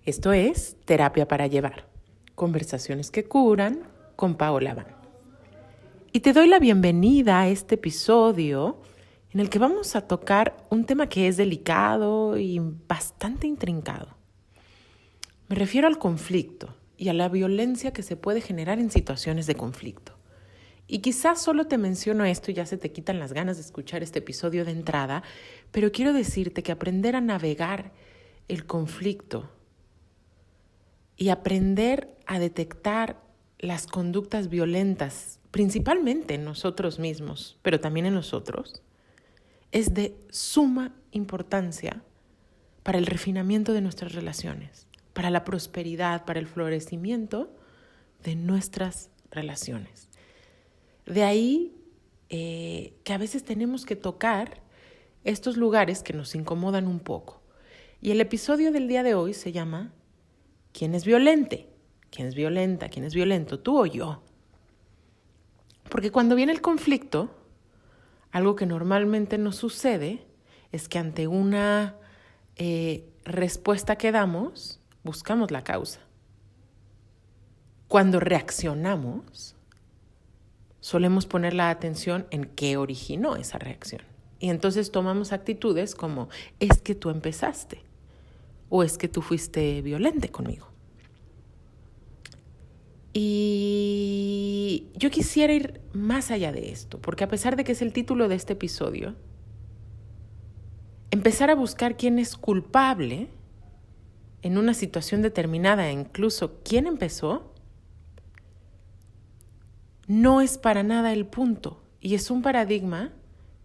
Esto es Terapia para Llevar, conversaciones que curan con Paola Van. Y te doy la bienvenida a este episodio en el que vamos a tocar un tema que es delicado y bastante intrincado. Me refiero al conflicto y a la violencia que se puede generar en situaciones de conflicto. Y quizás solo te menciono esto y ya se te quitan las ganas de escuchar este episodio de entrada, pero quiero decirte que aprender a navegar el conflicto y aprender a detectar las conductas violentas, principalmente en nosotros mismos, pero también en los otros, es de suma importancia para el refinamiento de nuestras relaciones, para la prosperidad, para el florecimiento de nuestras relaciones. De ahí que a veces tenemos que tocar estos lugares que nos incomodan un poco. Y el episodio del día de hoy se llama ¿Quién es violente? ¿Quién es violenta? ¿Quién es violento? ¿Tú o yo? Porque cuando viene el conflicto, algo que normalmente nos sucede es que ante una respuesta que damos, buscamos la causa. Cuando reaccionamos, solemos poner la atención en qué originó esa reacción. Y entonces tomamos actitudes como, es que tú empezaste, o es que tú fuiste violente conmigo. Y yo quisiera ir más allá de esto, porque a pesar de que es el título de este episodio, empezar a buscar quién es culpable en una situación determinada, incluso quién empezó, no es para nada el punto. Y es un paradigma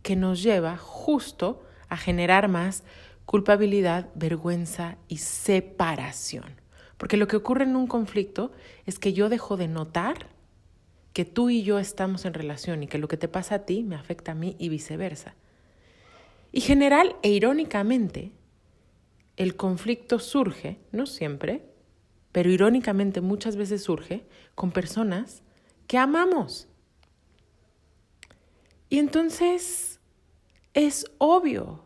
que nos lleva justo a generar más culpabilidad, vergüenza y separación. Porque lo que ocurre en un conflicto es que yo dejo de notar que tú y yo estamos en relación y que lo que te pasa a ti me afecta a mí y viceversa. Y general e irónicamente, el conflicto surge, no siempre, pero irónicamente muchas veces surge con personas que amamos. Y entonces es obvio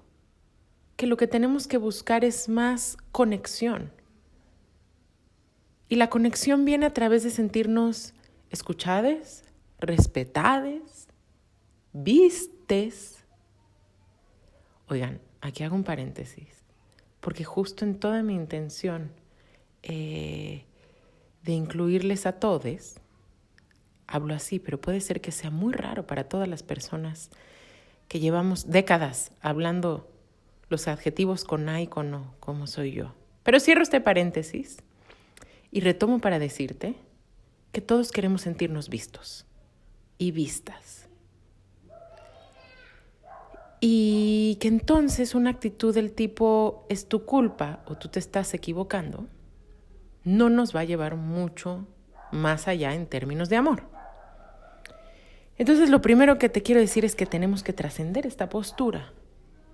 que lo que tenemos que buscar es más conexión. Y la conexión viene a través de sentirnos escuchades, respetades, vistes. Oigan, aquí hago un paréntesis, porque justo en toda mi intención de incluirles a todos, hablo así, pero puede ser que sea muy raro para todas las personas que llevamos décadas hablando los adjetivos con A y con O, como soy yo. Pero cierro este paréntesis y retomo para decirte que todos queremos sentirnos vistos y vistas. Y que entonces una actitud del tipo es tu culpa o tú te estás equivocando no nos va a llevar mucho más allá en términos de amor. Entonces lo primero que te quiero decir es que tenemos que trascender esta postura,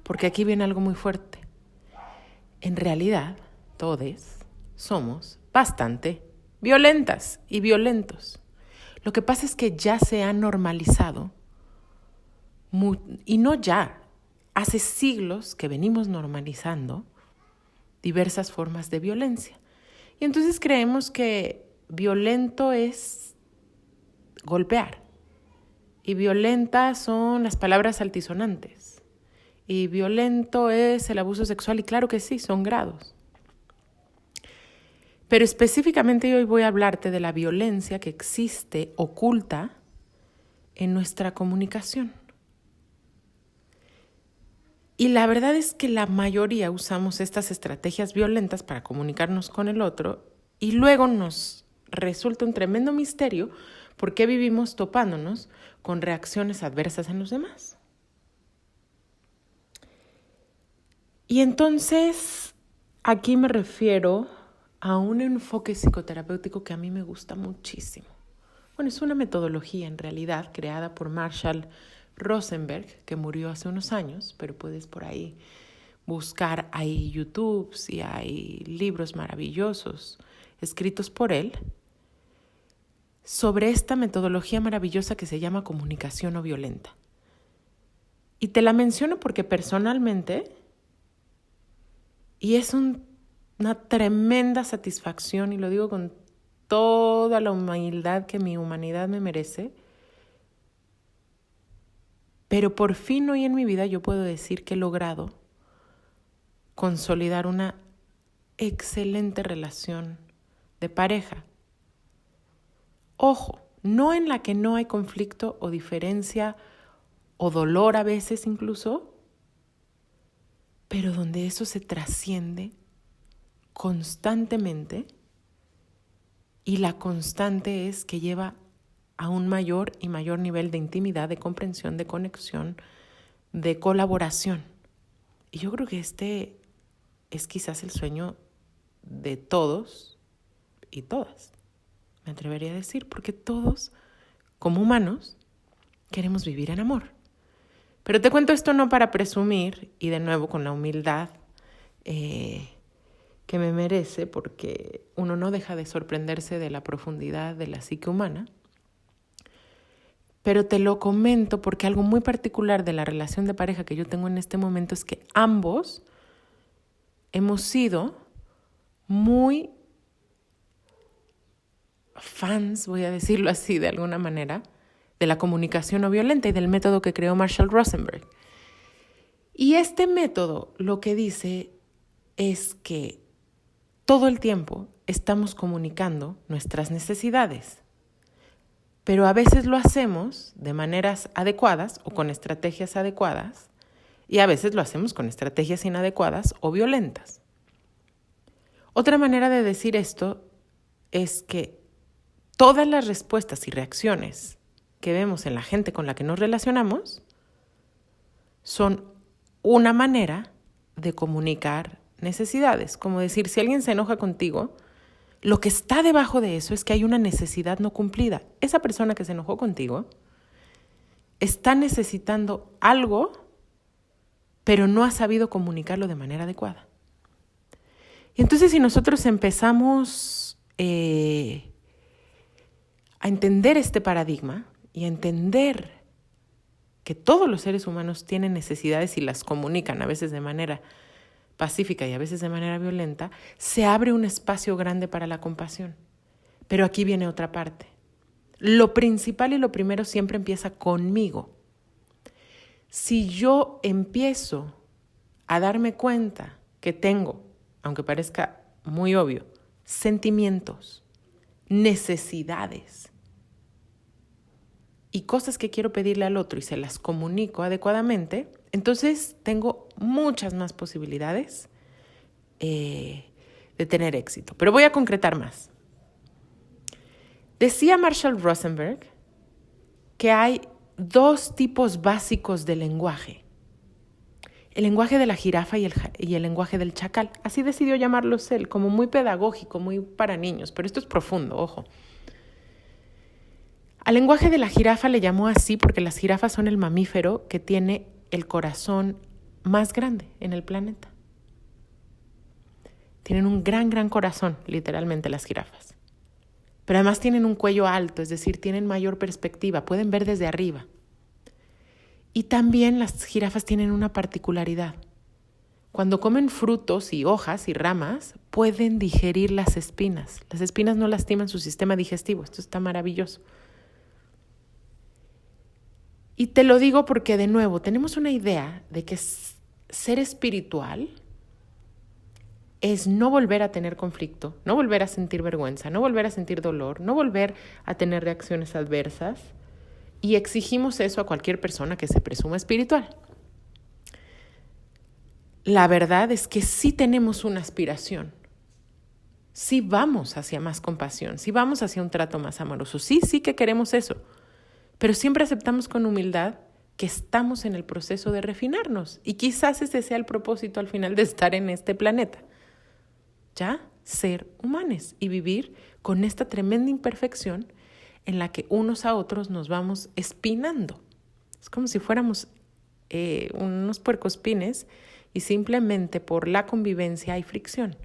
porque aquí viene algo muy fuerte. En realidad, todos somos bastante violentas y violentos. Lo que pasa es que ya se ha normalizado, y no ya, hace siglos que venimos normalizando diversas formas de violencia. Y entonces creemos que violento es golpear. Y violenta son las palabras altisonantes. Y violento es el abuso sexual. Y claro que sí, son grados. Pero específicamente hoy voy a hablarte de la violencia que existe oculta en nuestra comunicación. Y la verdad es que la mayoría usamos estas estrategias violentas para comunicarnos con el otro y luego nos resulta un tremendo misterio por qué vivimos topándonos con reacciones adversas en los demás. Y entonces aquí me refiero a un enfoque psicoterapéutico que a mí me gusta muchísimo. Bueno, es una metodología en realidad creada por Marshall Rosenberg, que murió hace unos años, pero puedes por ahí buscar, hay YouTube y hay libros maravillosos escritos por él sobre esta metodología maravillosa que se llama comunicación no violenta. Y te la menciono porque personalmente, y es un una tremenda satisfacción, y lo digo con toda la humildad que mi humanidad me merece. Pero por fin hoy en mi vida yo puedo decir que he logrado consolidar una excelente relación de pareja. Ojo, no en la que no hay conflicto o diferencia o dolor a veces incluso, pero donde eso se trasciende constantemente, y la constante es que lleva a un mayor y mayor nivel de intimidad, de comprensión, de conexión, de colaboración. Y yo creo que este es quizás el sueño de todos y todas, me atrevería a decir, porque todos, como humanos, queremos vivir en amor. Pero te cuento esto no para presumir, y de nuevo con la humildad que me merece, porque uno no deja de sorprenderse de la profundidad de la psique humana. Pero te lo comento porque algo muy particular de la relación de pareja que yo tengo en este momento es que ambos hemos sido muy fans, voy a decirlo así de alguna manera, de la comunicación no violenta y del método que creó Marshall Rosenberg. Y este método lo que dice es que todo el tiempo estamos comunicando nuestras necesidades, pero a veces lo hacemos de maneras adecuadas o con estrategias adecuadas, y a veces lo hacemos con estrategias inadecuadas o violentas. Otra manera de decir esto es que todas las respuestas y reacciones que vemos en la gente con la que nos relacionamos son una manera de comunicar necesidades. Como decir, si alguien se enoja contigo, lo que está debajo de eso es que hay una necesidad no cumplida. Esa persona que se enojó contigo está necesitando algo, pero no ha sabido comunicarlo de manera adecuada. Y entonces si nosotros empezamos a entender este paradigma y a entender que todos los seres humanos tienen necesidades y las comunican a veces de manera pacífica y a veces de manera violenta, se abre un espacio grande para la compasión. Pero aquí viene otra parte. Lo principal y lo primero siempre empieza conmigo. Si yo empiezo a darme cuenta que tengo, aunque parezca muy obvio, sentimientos, necesidades y cosas que quiero pedirle al otro y se las comunico adecuadamente, entonces tengo muchas más posibilidades de tener éxito. Pero voy a concretar más. Decía Marshall Rosenberg que hay dos tipos básicos de lenguaje. El lenguaje de la jirafa y el lenguaje del chacal. Así decidió llamarlos él, como muy pedagógico, muy para niños, pero esto es profundo, ojo. Al lenguaje de la jirafa le llamó así porque las jirafas son el mamífero que tiene el corazón más grande en el planeta. Tienen un gran corazón, literalmente, las jirafas. Pero además tienen un cuello alto, es decir, tienen mayor perspectiva, pueden ver desde arriba. Y también las jirafas tienen una particularidad. Cuando comen frutos y hojas y ramas, pueden digerir las espinas. Las espinas no lastiman su sistema digestivo. Esto está maravilloso. Y te lo digo porque, de nuevo, tenemos una idea de que ser espiritual es no volver a tener conflicto, no volver a sentir vergüenza, no volver a sentir dolor, no volver a tener reacciones adversas, y exigimos eso a cualquier persona que se presuma espiritual. La verdad es que sí tenemos una aspiración, sí vamos hacia más compasión, sí vamos hacia un trato más amoroso, sí que queremos eso, pero siempre aceptamos con humildad que estamos en el proceso de refinarnos, y quizás ese sea el propósito al final de estar en este planeta. Ya ser humanos y vivir con esta tremenda imperfección en la que unos a otros nos vamos espinando. Es como si fuéramos unos puercoespines y simplemente por la convivencia hay fricción.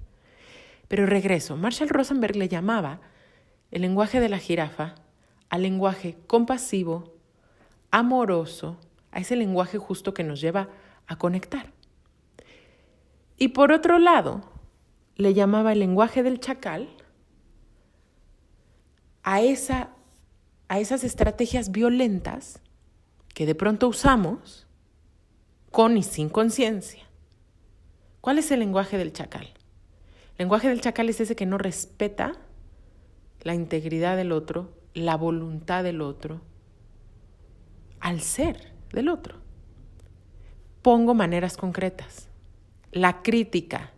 Pero regreso, Marshall Rosenberg le llamaba el lenguaje de la jirafa al lenguaje compasivo, amoroso, a ese lenguaje justo que nos lleva a conectar. Y por otro lado, le llamaba el lenguaje del chacal a esas estrategias violentas que de pronto usamos con y sin conciencia. ¿Cuál es el lenguaje del chacal? El lenguaje del chacal es ese que no respeta la integridad del otro, la voluntad del otro, al ser del otro. Pongo maneras concretas. La crítica.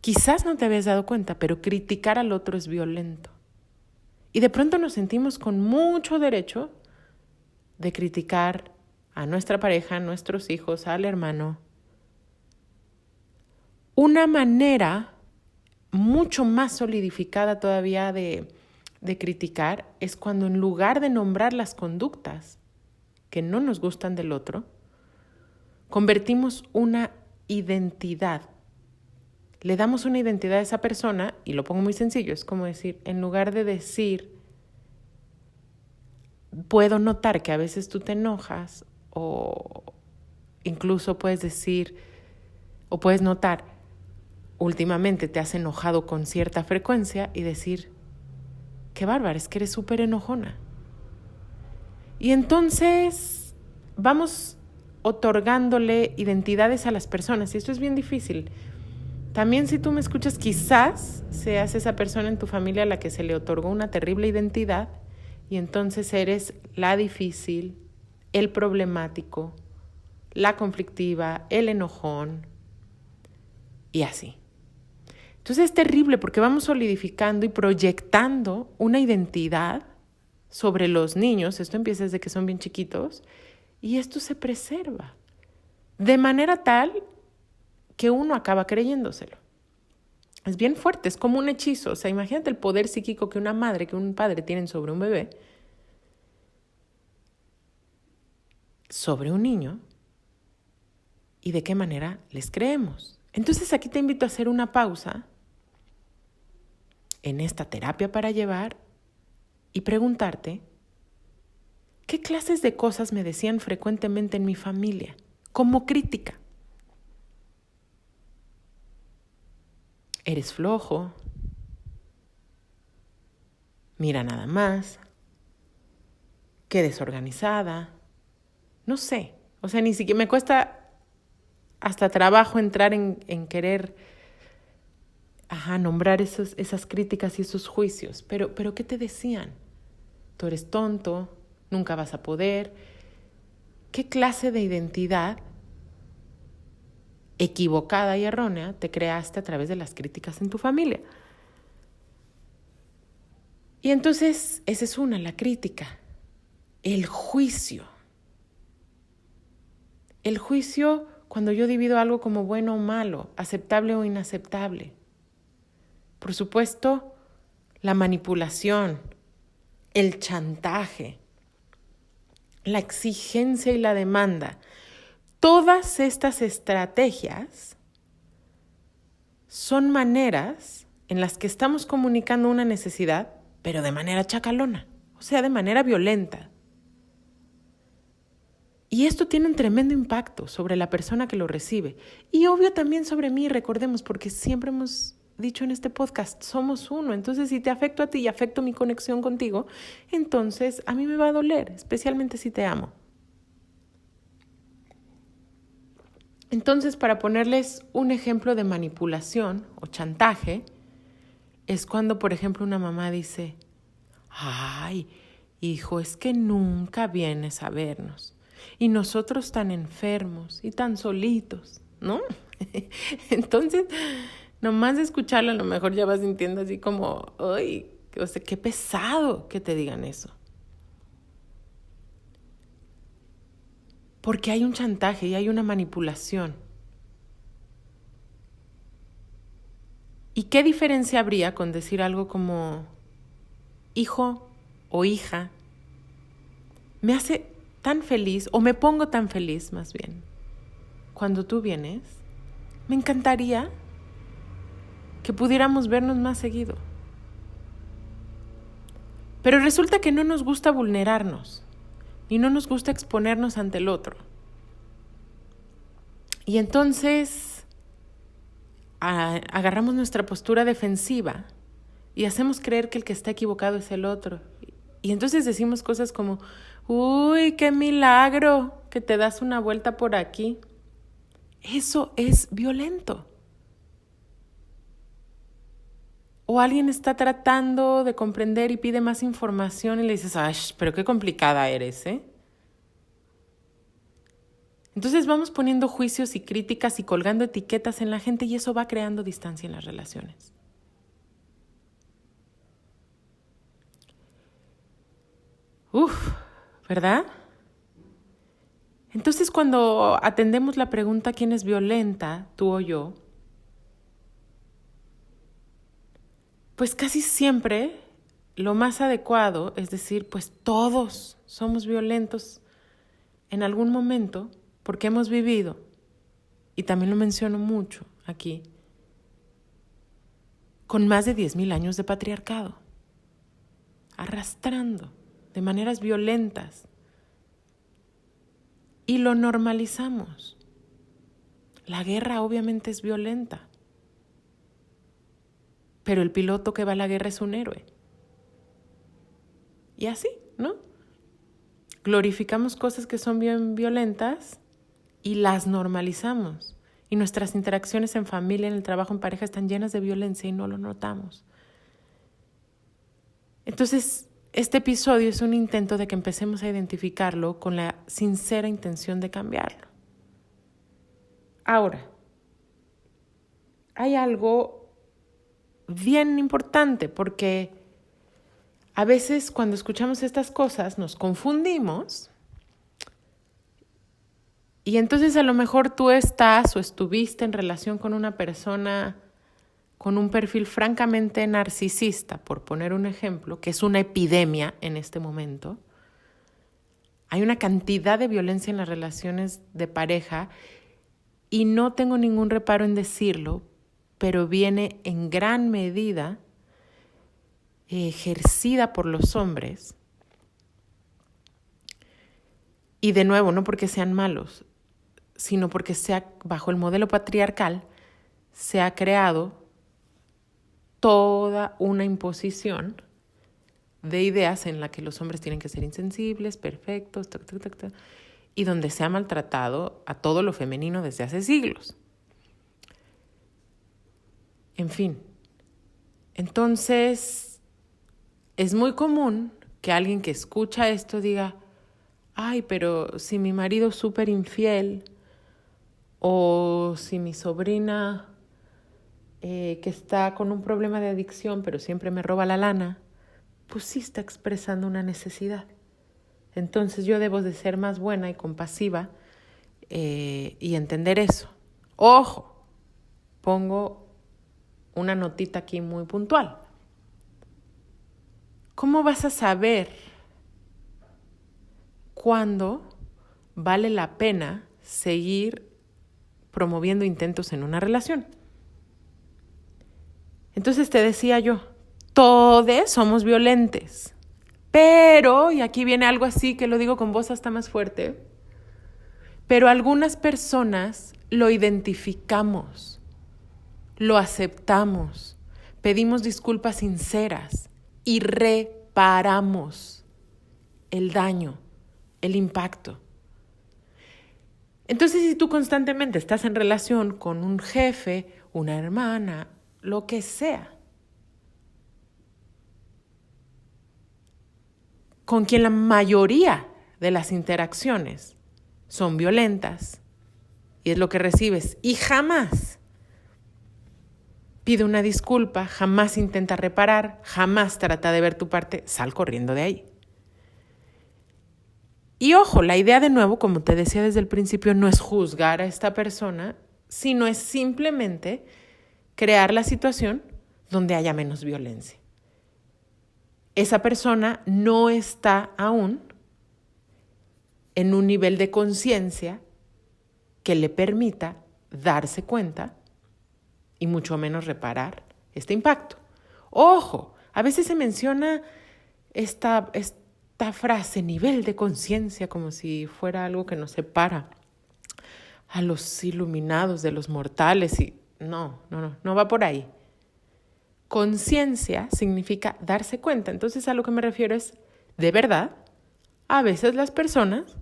Quizás no te habías dado cuenta, pero criticar al otro es violento. Y de pronto nos sentimos con mucho derecho de criticar a nuestra pareja, a nuestros hijos, al hermano. Una manera mucho más solidificada todavía de criticar es cuando en lugar de nombrar las conductas que no nos gustan del otro, convertimos una identidad. Le damos una identidad a esa persona, y lo pongo muy sencillo, es como decir, en lugar de decir, puedo notar que a veces tú te enojas, o incluso puedes decir, o puedes notar, últimamente te has enojado con cierta frecuencia, y decir, qué bárbaro, es que eres súper enojona. Y entonces vamos otorgándole identidades a las personas, y esto es bien difícil. También, si tú me escuchas, quizás seas esa persona en tu familia a la que se le otorgó una terrible identidad, y entonces eres la difícil, el problemático, la conflictiva, el enojón, y así. Entonces es terrible porque vamos solidificando y proyectando una identidad sobre los niños. Esto empieza desde que son bien chiquitos, y esto se preserva de manera tal que uno acaba creyéndoselo. Es bien fuerte, es como un hechizo. O sea, imagínate el poder psíquico que una madre, que un padre tienen sobre un bebé, sobre un niño, y de qué manera les creemos. Entonces aquí te invito a hacer una pausa en esta terapia para llevar y preguntarte, ¿qué clases de cosas me decían frecuentemente en mi familia como crítica? Eres flojo, mira nada más, qué desorganizada, no sé. O sea, ni siquiera me cuesta hasta trabajo entrar en querer nombrar esas críticas y esos juicios. Pero ¿qué te decían? Tú eres tonto, nunca vas a poder. ¿Qué clase de identidad equivocada y errónea te creaste a través de las críticas en tu familia? Y entonces esa es la crítica. El juicio. El juicio cuando yo divido algo como bueno o malo, aceptable o inaceptable. Por supuesto, la manipulación, el chantaje, la exigencia y la demanda. Todas estas estrategias son maneras en las que estamos comunicando una necesidad, pero de manera chacalona, o sea, de manera violenta. Y esto tiene un tremendo impacto sobre la persona que lo recibe. Y obvio también sobre mí, recordemos, porque siempre hemos dicho en este podcast, somos uno. Entonces, si te afecto a ti y afecto mi conexión contigo, entonces a mí me va a doler, especialmente si te amo. Entonces, para ponerles un ejemplo de manipulación o chantaje, es cuando, por ejemplo, una mamá dice, ay, hijo, es que nunca vienes a vernos. Y nosotros tan enfermos y tan solitos, ¿no? Entonces, nomás de escucharlo, a lo mejor ya vas sintiendo así como, ay, o sea, qué pesado que te digan eso. Porque hay un chantaje y hay una manipulación. ¿Y qué diferencia habría con decir algo como, hijo o hija, me hace tan feliz, o me pongo tan feliz más bien, cuando tú vienes? Me encantaría que pudiéramos vernos más seguido. Pero resulta que no nos gusta vulnerarnos y no nos gusta exponernos ante el otro. Y entonces agarramos nuestra postura defensiva y hacemos creer que el que está equivocado es el otro. Y entonces decimos cosas como, uy, qué milagro que te das una vuelta por aquí. Eso es violento. O alguien está tratando de comprender y pide más información y le dices, ay, pero qué complicada eres, ¿eh? Entonces vamos poniendo juicios y críticas y colgando etiquetas en la gente y eso va creando distancia en las relaciones. ¿Verdad? Entonces cuando atendemos la pregunta ¿quién es violenta, tú o yo? Pues casi siempre lo más adecuado es decir, pues todos somos violentos en algún momento porque hemos vivido, y también lo menciono mucho aquí, con más de 10,000 años de patriarcado, arrastrando de maneras violentas. Y lo normalizamos. La guerra obviamente es violenta. Pero el piloto que va a la guerra es un héroe. Y así, ¿no? Glorificamos cosas que son bien violentas y las normalizamos. Y nuestras interacciones en familia, en el trabajo, en pareja están llenas de violencia y no lo notamos. Entonces, este episodio es un intento de que empecemos a identificarlo con la sincera intención de cambiarlo. Ahora, hay algo bien importante porque a veces cuando escuchamos estas cosas nos confundimos y entonces a lo mejor tú estás o estuviste en relación con una persona con un perfil francamente narcisista, por poner un ejemplo, que es una epidemia en este momento. Hay una cantidad de violencia en las relaciones de pareja y no tengo ningún reparo en decirlo, pero viene en gran medida ejercida por los hombres. Y de nuevo, no porque sean malos, sino porque bajo el modelo patriarcal se ha creado toda una imposición de ideas en la que los hombres tienen que ser insensibles, perfectos, y donde se ha maltratado a todo lo femenino desde hace siglos. En fin, entonces es muy común que alguien que escucha esto diga, ay, pero si mi marido es súper infiel, o si mi sobrina que está con un problema de adicción, pero siempre me roba la lana, pues sí está expresando una necesidad. Entonces yo debo de ser más buena y compasiva y entender eso. Ojo, pongo una notita aquí muy puntual. ¿Cómo vas a saber cuándo vale la pena seguir promoviendo intentos en una relación? Entonces te decía yo, todos somos violentes, pero, y aquí viene algo así que lo digo con voz hasta más fuerte, pero algunas personas lo identificamos, lo aceptamos, pedimos disculpas sinceras y reparamos el daño, el impacto. Entonces, si tú constantemente estás en relación con un jefe, una hermana, lo que sea, con quien la mayoría de las interacciones son violentas, y es lo que recibes, y jamás pide una disculpa, jamás intenta reparar, jamás trata de ver tu parte, sal corriendo de ahí. Y ojo, la idea de nuevo, como te decía desde el principio, no es juzgar a esta persona, sino es simplemente crear la situación donde haya menos violencia. Esa persona no está aún en un nivel de conciencia que le permita darse cuenta y mucho menos reparar este impacto. Ojo, a veces se menciona esta frase, nivel de conciencia, como si fuera algo que nos separa a los iluminados de los mortales. Y No va por ahí. Conciencia significa darse cuenta. Entonces a lo que me refiero es, de verdad, a veces las personas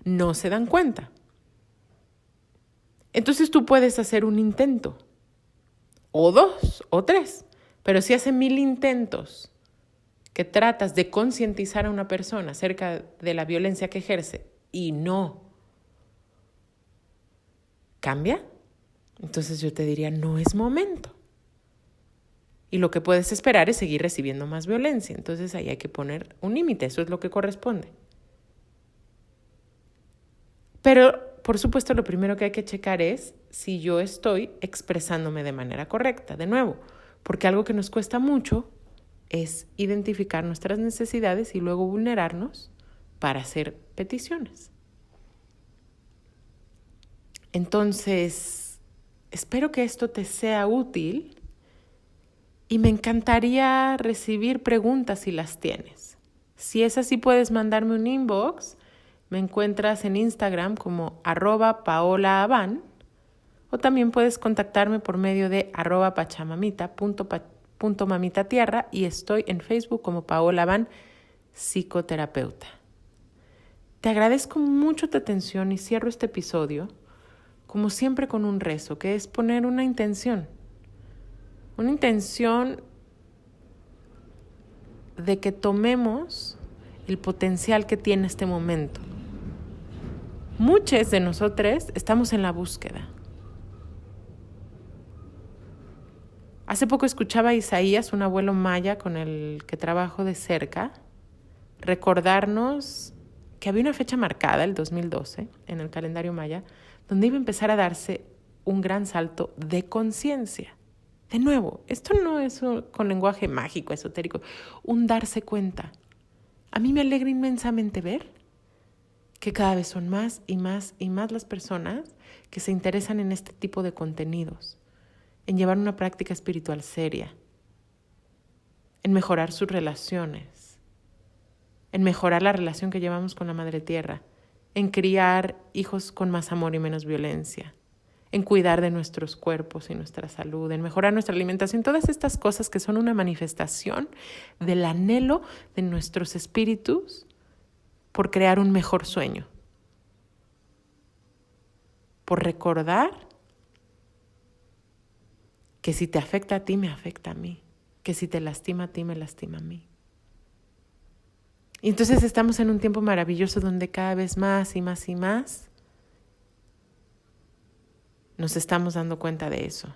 no se dan cuenta. Entonces tú puedes hacer un intento, o 2, o 3, pero si hace 1000 intentos que tratas de concientizar a una persona acerca de la violencia que ejerce y no cambia, entonces yo te diría, no es momento. Y lo que puedes esperar es seguir recibiendo más violencia. Entonces ahí hay que poner un límite, eso es lo que corresponde. Pero, por supuesto, lo primero que hay que checar es si yo estoy expresándome de manera correcta. De nuevo, porque algo que nos cuesta mucho es identificar nuestras necesidades y luego vulnerarnos para hacer peticiones. Entonces, espero que esto te sea útil y me encantaría recibir preguntas si las tienes. Si es así, puedes mandarme un inbox. Me encuentras en Instagram como @paolaaban o también puedes contactarme por medio de @pachamamita.mamitatierra y estoy en Facebook como Paola Aban, psicoterapeuta. Te agradezco mucho tu atención y cierro este episodio, como siempre, con un rezo, que es poner una intención. Una intención de que tomemos el potencial que tiene este momento. Muchos de nosotros estamos en la búsqueda. Hace poco escuchaba a Isaías, un abuelo maya con el que trabajo de cerca, recordarnos que había una fecha marcada, el 2012, en el calendario maya, donde iba a empezar a darse un gran salto de conciencia. De nuevo, esto no es con lenguaje mágico, esotérico, un darse cuenta. A mí me alegra inmensamente ver que cada vez son más y más y más las personas que se interesan en este tipo de contenidos, en llevar una práctica espiritual seria, en mejorar sus relaciones, en mejorar la relación que llevamos con la Madre Tierra, en criar hijos con más amor y menos violencia, en cuidar de nuestros cuerpos y nuestra salud, en mejorar nuestra alimentación, todas estas cosas que son una manifestación del anhelo de nuestros espíritus por crear un mejor sueño, por recordar que si te afecta a ti, me afecta a mí, que si te lastima a ti, me lastima a mí. Y entonces estamos en un tiempo maravilloso donde cada vez más y más y más nos estamos dando cuenta de eso.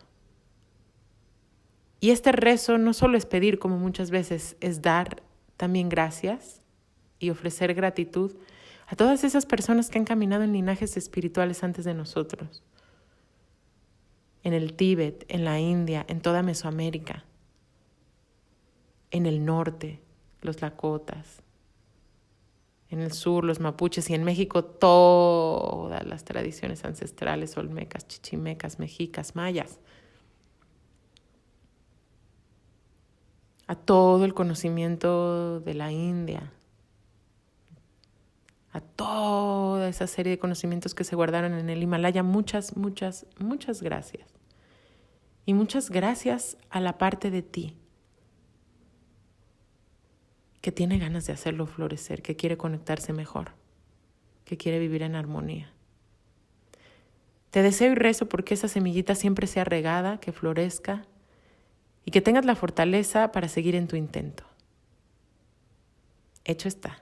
Y este rezo no solo es pedir, como muchas veces, es dar también gracias y ofrecer gratitud a todas esas personas que han caminado en linajes espirituales antes de nosotros. En el Tíbet, en la India, en toda Mesoamérica, en el norte, los Lakotas, en el sur, los mapuches, y en México todas las tradiciones ancestrales, olmecas, chichimecas, mexicas, mayas. A todo el conocimiento de la India, a toda esa serie de conocimientos que se guardaron en el Himalaya, muchas gracias. Y muchas gracias a la parte de ti que tiene ganas de hacerlo florecer, que quiere conectarse mejor, que quiere vivir en armonía. Te deseo y rezo porque esa semillita siempre sea regada, que florezca y que tengas la fortaleza para seguir en tu intento. Hecho está.